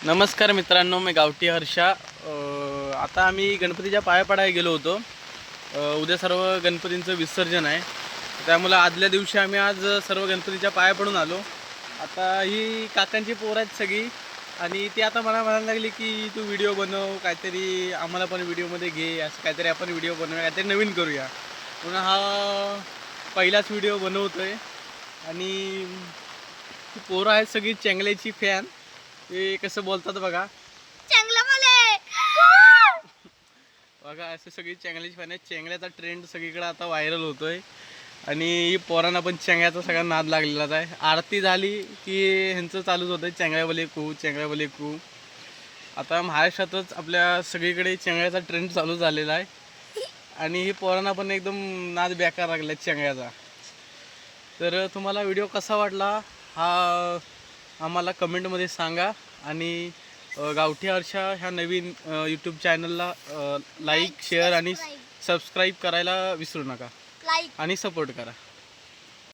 नमस्कार मित्रांनो, मी गावठी हर्षा. आता आम्ही गणपतीच्या पाया पडायला गेलो होतो. उद्या सर्व गणपतींचं विसर्जन आहे, त्यामुळे आदल्या दिवशी आम्ही आज सर्व गणपतीच्या पाया पडून आलो. आता ही काकांची पोरं आहेत सगळी, आणि ती आता मला म्हणायला लागली की तू व्हिडिओ बनव, काहीतरी आम्हाला पण व्हिडिओमध्ये घे, असं काहीतरी आपण व्हिडिओ बनवूया, काहीतरी नवीन करूया म्हणून हा पहिलाच व्हिडिओ बनवतोय. आणि ती पोरं आहेत सगळी चेंगल्याची फॅन. ते कसं बोलतात बघा, बघा असं सगळी चेंगल्याची फॅन आहे. चेंगल्याचा ट्रेंड सगळीकडे आता व्हायरल होतोय, आणि पोरांना पण चेंगल्याचा सगळा नाद लागलेलाच आहे. आरती झाली की ह्यांचं चालूच होतं चेंगळ्या बोले कू, चेंगळ्या बोले कू. आता महाराष्ट्रातच आपल्या सगळीकडे चेंगळ्याचा ट्रेंड चालू झालेला आहे, आणि ही पोरांना पण एकदम नाद बेकार लागला चेंगळ्याचा. तर तुम्हाला व्हिडिओ कसा वाटला हा आम्हाला कमेंटमध्ये सांगा, आणि गावठी हर्षा ह्या नवीन यूट्यूब चॅनलला लाईक, शेअर आणि सबस्क्राईब करायला विसरू नका, आणि सपोर्ट करा.